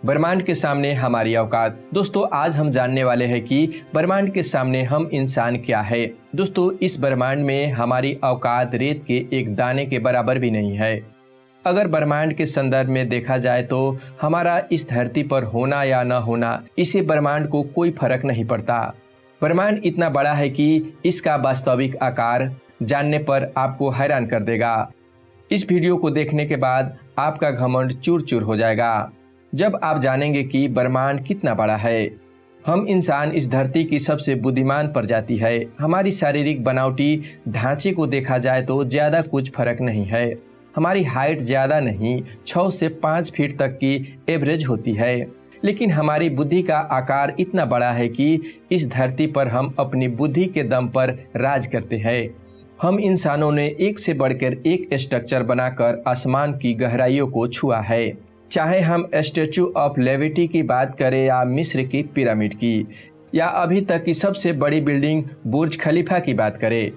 ब्रह्मांड के सामने हमारी औकात। दोस्तों आज हम जानने वाले हैं कि ब्रह्मांड के सामने हम इंसान क्या है। दोस्तों इस ब्रह्मांड में हमारी औकात रेत के एक दाने के बराबर भी नहीं है। अगर ब्रह्मांड के संदर्भ में देखा जाए तो हमारा इस धरती पर होना या न होना, इससे ब्रह्मांड को कोई फर्क नहीं पड़ता। ब्रह्मांड इतना बड़ा है कि इसका वास्तविक आकार जानने पर आपको हैरान कर देगा। इस वीडियो को देखने के बाद आपका घमंड चूर चूर हो जाएगा जब आप जानेंगे कि ब्रह्मांड कितना बड़ा है। हम इंसान इस धरती की सबसे बुद्धिमान प्रजाति है। हमारी शारीरिक बनावटी ढांचे को देखा जाए तो ज़्यादा कुछ फर्क नहीं है। हमारी हाइट ज़्यादा नहीं, 6 से 5 फीट तक की एवरेज होती है, लेकिन हमारी बुद्धि का आकार इतना बड़ा है कि इस धरती पर हम अपनी बुद्धि के दम पर राज करते हैं। हम इंसानों ने एक से बढ़कर एक स्ट्रक्चर बनाकर आसमान की गहराइयों को छुआ है। चाहे हम स्टैचू ऑफ लिबर्टी की बात करें या मिस्र की पिरामिड की, या अभी तक की सबसे बड़ी बिल्डिंग बुर्ज खलीफा की बात करें,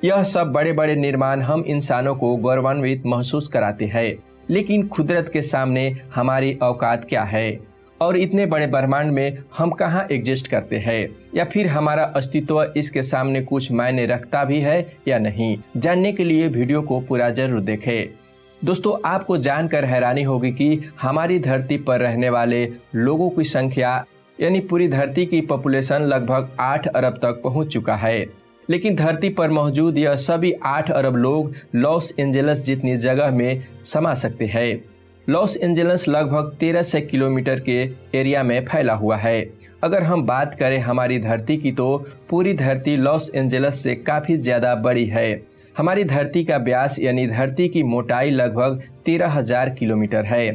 यह सब बड़े बड़े निर्माण हम इंसानों को गौरवान्वित महसूस कराते हैं। लेकिन कुदरत के सामने हमारी औकात क्या है और इतने बड़े ब्रह्मांड में हम कहाँ एग्जिस्ट करते हैं, या फिर हमारा अस्तित्व इसके सामने कुछ मायने रखता भी है या नहीं। जानने के लिए वीडियो को पूरा जरूर देखें। दोस्तों आपको जानकर हैरानी होगी कि हमारी धरती पर रहने वाले लोगों की संख्या यानी पूरी धरती की पॉपुलेशन लगभग 8 अरब तक पहुंच चुका है। लेकिन धरती पर मौजूद यह सभी 8 अरब लोग लॉस एंजल्स जितनी जगह में समा सकते हैं। लॉस एंजल्स लगभग 1300 किलोमीटर के एरिया में फैला हुआ है। अगर हम बात करें हमारी धरती की तो पूरी धरती लॉस एंजल्स से काफ़ी ज़्यादा बड़ी है। हमारी धरती का व्यास यानी धरती की मोटाई लगभग 13,000 किलोमीटर है।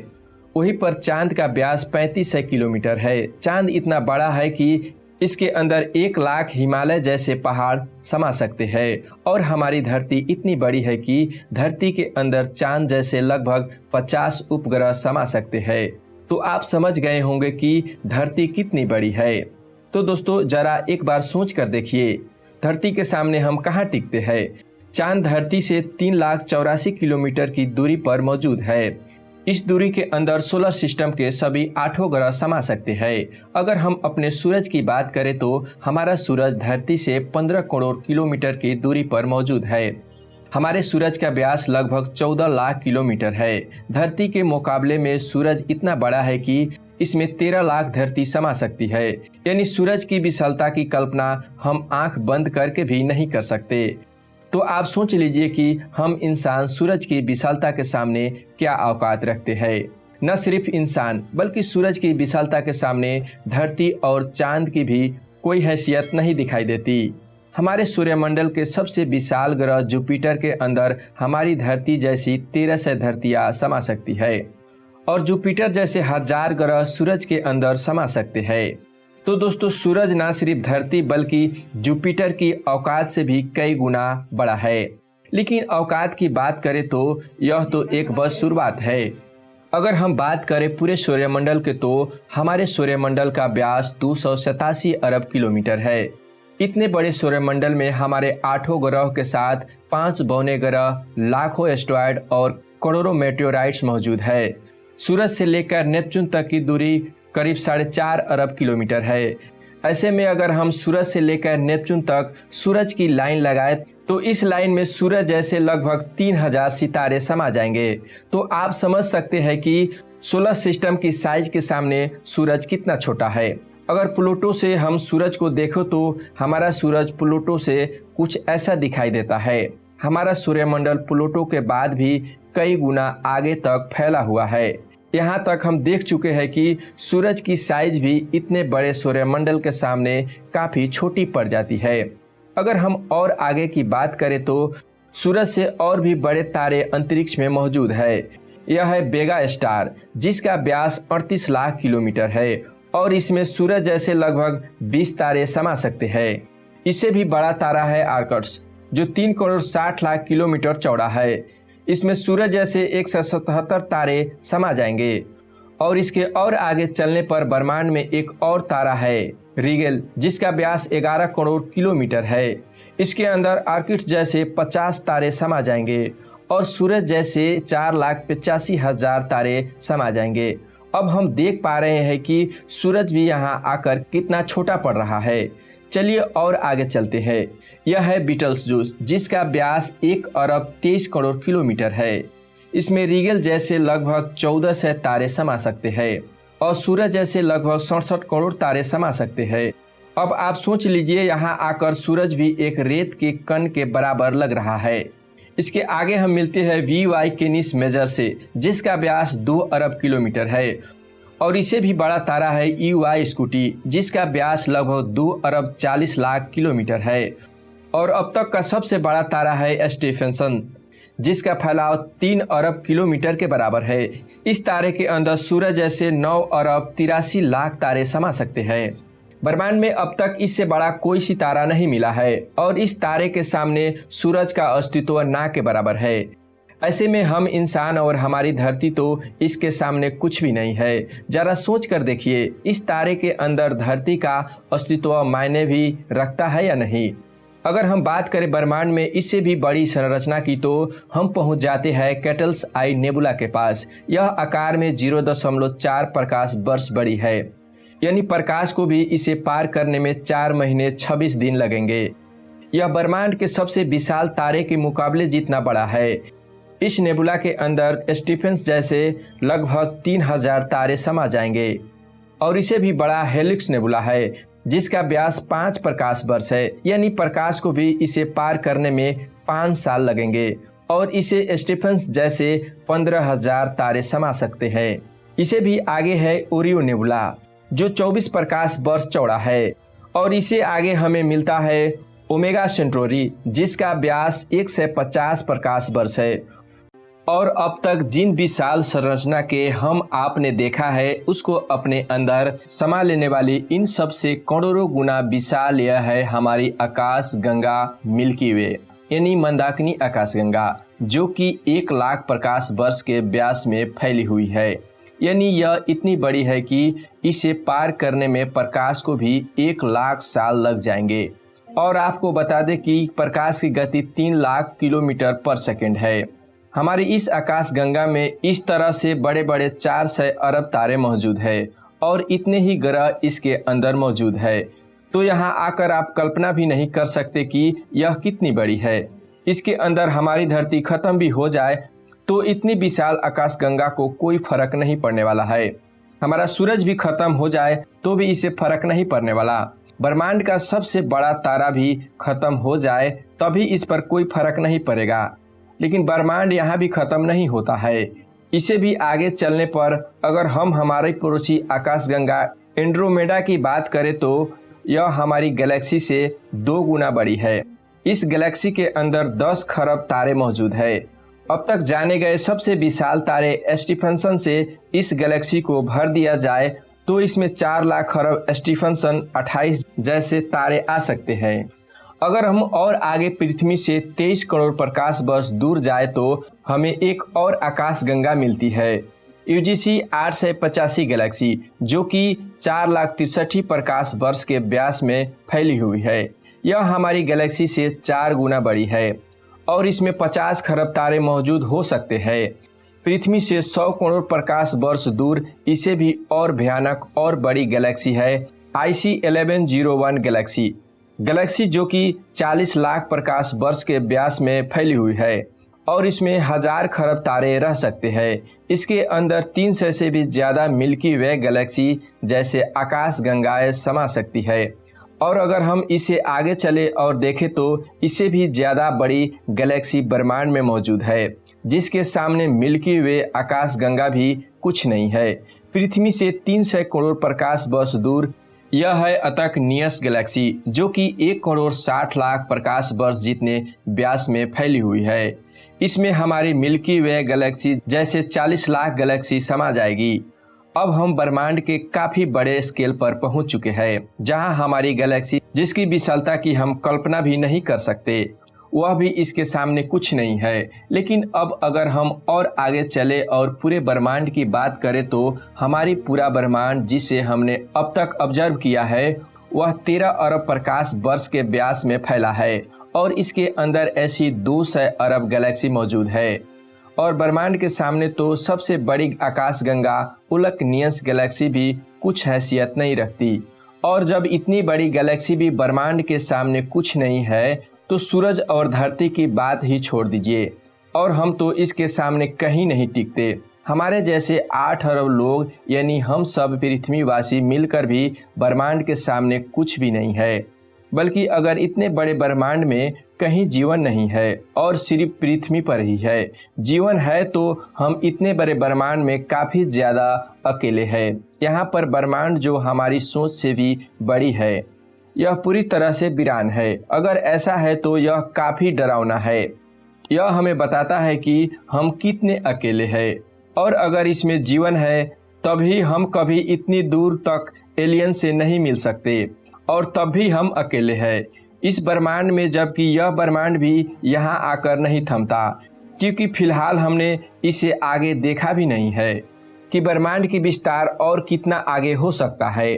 वहीं पर चांद का व्यास 3500 किलोमीटर है। चांद इतना बड़ा है कि इसके अंदर 1 लाख हिमालय जैसे पहाड़ समा सकते हैं, और हमारी धरती इतनी बड़ी है कि धरती के अंदर चांद जैसे लगभग 50 उपग्रह समा सकते हैं। तो आप समझ गए होंगे कि धरती कितनी बड़ी है। तो दोस्तों जरा एक बार सोच कर देखिए, धरती के सामने हम कहाँ टिकते हैं। चांद धरती से 3,84,000 किलोमीटर की दूरी पर मौजूद है। इस दूरी के अंदर सोलर सिस्टम के सभी 8 ग्रह समा सकते हैं। अगर हम अपने सूरज की बात करें तो हमारा सूरज धरती से 15 करोड़ किलोमीटर की दूरी पर मौजूद है। हमारे सूरज का व्यास लगभग 14 लाख किलोमीटर है। धरती के मुकाबले में सूरज इतना बड़ा है कि इसमें 13 लाख धरती समा सकती है। यानी सूरज की विशालता की कल्पना हम आंख बंद करके भी नहीं कर सकते। तो आप सोच लीजिए कि हम इंसान सूरज की विशालता के सामने क्या औकात रखते हैं। न सिर्फ इंसान बल्कि सूरज की विशालता के सामने धरती और चांद की भी कोई हैसियत नहीं दिखाई देती। हमारे सूर्यमंडल के सबसे विशाल ग्रह जुपिटर के अंदर हमारी धरती जैसी 1300 धरतियाँ समा सकती है, और जुपिटर जैसे 1000 ग्रह सूरज के अंदर समा सकते हैं। तो दोस्तों सूरज ना सिर्फ धरती बल्कि जुपिटर की औकात से भी कई गुना बड़ा है। लेकिन औकात की बात करें तो यह तो एक बस शुरुआत है। अगर हम बात करें पूरे सूर्यमंडल के तो हमारे सूर्यमंडल का व्यास 287 अरब किलोमीटर है। इतने बड़े सूर्यमंडल में हमारे 8 ग्रह के साथ 5 बौने ग्रह, लाखों एस्टेरॉयड और करोड़ों मेटेओराइट्स मौजूद है। सूरज से लेकर नेपच्यून तक की दूरी करीब 4.5 अरब किलोमीटर है। ऐसे में अगर हम सूरज से लेकर नेपच्यून तक सूरज की लाइन लगाए तो इस लाइन में सूरज जैसे लगभग 3000 सितारे समा जाएंगे। तो आप समझ सकते हैं कि सोलर सिस्टम की साइज के सामने सूरज कितना छोटा है। अगर प्लूटो से हम सूरज को देखो तो हमारा सूरज प्लूटो से कुछ ऐसा दिखाई देता है। हमारा सूर्यमंडल प्लूटो के बाद भी कई गुना आगे तक फैला हुआ है। यहाँ तक हम देख चुके हैं कि सूरज की साइज भी इतने बड़े सूर्यमंडल के सामने काफ़ी छोटी पड़ जाती है। अगर हम और आगे की बात करें तो सूरज से और भी बड़े तारे अंतरिक्ष में मौजूद है। यह है वेगा स्टार, जिसका व्यास 38 लाख किलोमीटर है, और इसमें सूरज जैसे लगभग 20 तारे समा सकते हैं। इससे भी बड़ा तारा है आर्कट्स, जो 3 करोड़ 60 लाख किलोमीटर चौड़ा है। इसमें सूरज जैसे 177 तारे समा जाएंगे। और इसके और आगे चलने पर ब्रह्मांड में एक और तारा है रीगेल, जिसका व्यास 11 करोड़ किलोमीटर है। इसके अंदर आर्किड्स जैसे 50 तारे समा जाएंगे, और सूरज जैसे 4,85,000 तारे समा जाएंगे। अब हम देख पा रहे हैं कि सूरज भी यहाँ आकर कितना छोटा पड़ रहा है। चलिए और आगे चलते हैं। यह है बीटल्जूस, जिसका व्यास 1 अरब 23 करोड़ किलोमीटर है। इसमें रीगल जैसे लगभग 1400 तारे समा सकते हैं और सूरज जैसे लगभग 67 करोड़ तारे समा सकते हैं। अब आप सोच लीजिए, यहाँ आकर सूरज भी एक रेत के कण के बराबर लग रहा है। इसके आगे हम मिलते हैं VY कैनिस मेजर से, जिसका व्यास 2 अरब किलोमीटर है और इसे भी बड़ा तारा है EY स्कूटी, जिसका व्यास लगभग 2 अरब 40 लाख किलोमीटर है। और अब तक का सबसे बड़ा तारा है स्टीफेंसन, जिसका फैलाव 3 अरब किलोमीटर के बराबर है। इस तारे के अंदर सूरज जैसे 9 अरब 83 लाख तारे समा सकते हैं। ब्रह्मांड में अब तक इससे बड़ा कोई सितारा नहीं मिला है और इस तारे के सामने सूरज का अस्तित्व ना के बराबर है। ऐसे में हम इंसान और हमारी धरती तो इसके सामने कुछ भी नहीं है। जरा सोच कर देखिए, इस तारे के अंदर धरती का अस्तित्व मायने भी रखता है या नहीं। अगर हम बात करें ब्रह्मांड में इससे भी बड़ी संरचना की, तो हम पहुंच जाते हैं कैटल्स आई नेबुला के पास। यह आकार में 0.4 प्रकाश वर्ष बड़ी है, यानी प्रकाश को भी इसे पार करने में 4 महीने 26 दिन लगेंगे। यह ब्रह्मांड के सबसे विशाल तारे के मुकाबले जितना बड़ा है। इस नेबुला के अंदर स्टीफेंस जैसे लगभग 3000 तारे समा जाएंगे और इसे भी बड़ा हेलिक्स नेबुला है, जिसका व्यास 5 प्रकाश वर्ष है, यानी प्रकाश को भी इसे पार करने में 5 साल लगेंगे और इसे स्टीफेंस जैसे 15,000 तारे समा सकते हैं। इसे भी आगे है ओरियो नेबुला, जो 24 प्रकाश वर्ष चौड़ा है और इसे आगे हमें मिलता है ओमेगा सेंटोरी, जिसका व्यास 150 प्रकाश वर्ष है। और अब तक जिन विशाल संरचना के हम आपने देखा है, उसको अपने अंदर समा लेने वाली इन सब से करोड़ों गुना विशाल यह है हमारी आकाश गंगा मिल्की वे, यानी मंदाकिनी आकाश गंगा, जो कि 1 लाख प्रकाश वर्ष के व्यास में फैली हुई है। यानी यह इतनी बड़ी है कि इसे पार करने में प्रकाश को भी 1 लाख साल लग जाएंगे। और आपको बता दें कि प्रकाश की गति 3 लाख किलोमीटर पर सेकंड है। हमारी इस आकाश गंगा में इस तरह से बड़े बड़े 400 अरब तारे मौजूद है और इतने ही ग्रह इसके अंदर मौजूद है। तो यहाँ आकर आप कल्पना भी नहीं कर सकते कि यह कितनी बड़ी है। इसके अंदर हमारी धरती खत्म भी हो जाए तो इतनी विशाल आकाश गंगा को कोई फर्क नहीं पड़ने वाला है। हमारा सूरज भी खत्म हो जाए तो भी इसे फर्क नहीं पड़ने वाला। ब्रह्मांड का सबसे बड़ा तारा भी खत्म हो जाए तभी इस पर कोई फर्क नहीं पड़ेगा। लेकिन ब्रह्मांड यहाँ भी खत्म नहीं होता है। इसे भी आगे चलने पर अगर हम हमारे पड़ोसी आकाशगंगा एंड्रोमेडा की बात करें तो यह हमारी गैलेक्सी से 2 गुना बड़ी है। इस गैलेक्सी के अंदर 10 खरब तारे मौजूद है। अब तक जाने गए सबसे विशाल तारे स्टीफेंसन से इस गैलेक्सी को भर दिया जाए तो इसमें 4 लाख खरब स्टीफेंसन 28 जैसे तारे आ सकते हैं। अगर हम और आगे पृथ्वी से 23 करोड़ प्रकाश वर्ष दूर जाए तो हमें एक और आकाश गंगा मिलती है, UGC 885 गैलेक्सी, जो कि 4,63,000 प्रकाश वर्ष के व्यास में फैली हुई है। यह हमारी गैलेक्सी से 4 गुना बड़ी है और इसमें 50 खरब तारे मौजूद हो सकते हैं। पृथ्वी से 100 करोड़ प्रकाश वर्ष दूर इसे भी और भयानक और बड़ी गैलेक्सी है IC 1101 गैलेक्सी, जो कि 40 लाख प्रकाश वर्ष के व्यास में फैली हुई है और इसमें 1000 खरब तारे रह सकते हैं। इसके अंदर 300 से भी ज़्यादा मिल्की वे गैलेक्सी जैसे आकाश गंगाएं समा सकती है। और अगर हम इसे आगे चले और देखें तो इससे भी ज़्यादा बड़ी गैलेक्सी ब्रह्मांड में मौजूद है, जिसके सामने मिल्की वे आकाश गंगा भी कुछ नहीं है। पृथ्वी से 300 करोड़ प्रकाश वर्ष दूर यह है अतक नियस गैलेक्सी, जो कि 1 करोड़ 60 लाख प्रकाश वर्ष जितने व्यास में फैली हुई है। इसमें हमारी मिल्की वे गैलेक्सी जैसे 40 लाख गैलेक्सी समा जाएगी। अब हम ब्रह्मांड के काफी बड़े स्केल पर पहुंच चुके हैं, जहां हमारी गैलेक्सी जिसकी विशालता की हम कल्पना भी नहीं कर सकते, वह भी इसके सामने कुछ नहीं है। लेकिन अब अगर हम और आगे चले और पूरे ब्रह्मांड की बात करें तो हमारी पूरा ब्रह्मांड जिसे हमने अब तक ऑब्जर्व किया है वह 13 अरब प्रकाश वर्ष के व्यास में फैला है और इसके अंदर ऐसी 200 अरब गैलेक्सी मौजूद है। और ब्रह्मांड के सामने तो सबसे बड़ी आकाशगंगा उल्कनियस गैलेक्सी भी कुछ हैसियत नहीं रखती। और जब इतनी बड़ी गैलेक्सी भी ब्रह्मांड के सामने कुछ नहीं है तो सूरज और धरती की बात ही छोड़ दीजिए, और हम तो इसके सामने कहीं नहीं टिकते। हमारे जैसे 8 अरब लोग यानी हम सब पृथ्वीवासी मिलकर भी ब्रह्मांड के सामने कुछ भी नहीं है। बल्कि अगर इतने बड़े ब्रह्मांड में कहीं जीवन नहीं है और सिर्फ पृथ्वी पर ही है जीवन है, तो हम इतने बड़े ब्रह्मांड में काफ़ी ज़्यादा अकेले हैं। यहाँ पर ब्रह्मांड जो हमारी सोच से भी बड़ी है, यह पूरी तरह से वीरान है। अगर ऐसा है तो यह काफ़ी डरावना है। यह हमें बताता है कि हम कितने अकेले हैं, और अगर इसमें जीवन है तभी हम कभी इतनी दूर तक एलियन से नहीं मिल सकते, और तब भी हम अकेले हैं इस ब्रह्मांड में, जबकि यह ब्रह्मांड भी यहाँ आकर नहीं थमता, क्योंकि फिलहाल हमने इसे आगे देखा भी नहीं है कि ब्रह्मांड की विस्तार और कितना आगे हो सकता है।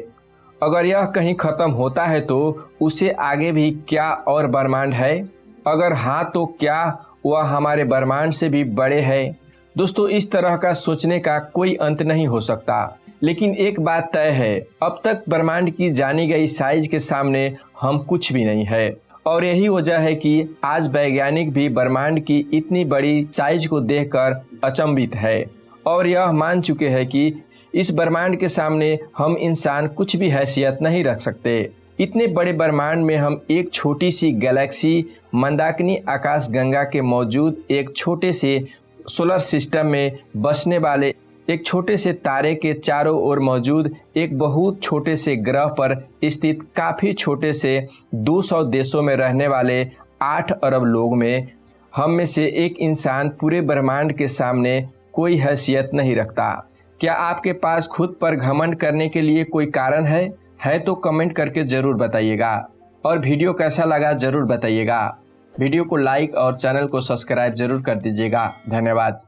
अगर यह कहीं ख़त्म होता है तो उसे आगे भी क्या और ब्रह्मांड है? अगर हाँ तो क्या वह हमारे ब्रह्मांड से भी बड़े है? दोस्तों, इस तरह का सोचने का कोई अंत नहीं हो सकता। लेकिन एक बात तय है, अब तक ब्रह्मांड की जानी गई साइज के सामने हम कुछ भी नहीं है, और यही वजह है कि आज वैज्ञानिक भी ब्रह्मांड की इतनी बड़ी साइज को देखकर अचंभित है, और यह मान चुके हैं कि इस ब्रह्मांड के सामने हम इंसान कुछ भी हैसियत नहीं रख सकते। इतने बड़े ब्रह्मांड में हम एक छोटी सी गैलेक्सी मंदाकिनी आकाशगंगा के मौजूद एक छोटे से सोलर सिस्टम में बसने वाले एक छोटे से तारे के चारों ओर मौजूद एक बहुत छोटे से ग्रह पर स्थित काफ़ी छोटे से 200 देशों में रहने वाले 8 अरब लोग में हम में से एक इंसान पूरे ब्रह्मांड के सामने कोई हैसियत नहीं रखता। क्या आपके पास खुद पर घमंड करने के लिए कोई कारण है तो कमेंट करके ज़रूर बताइएगा, और वीडियो कैसा लगा ज़रूर बताइएगा। वीडियो को लाइक और चैनल को सब्सक्राइब ज़रूर कर दीजिएगा। धन्यवाद।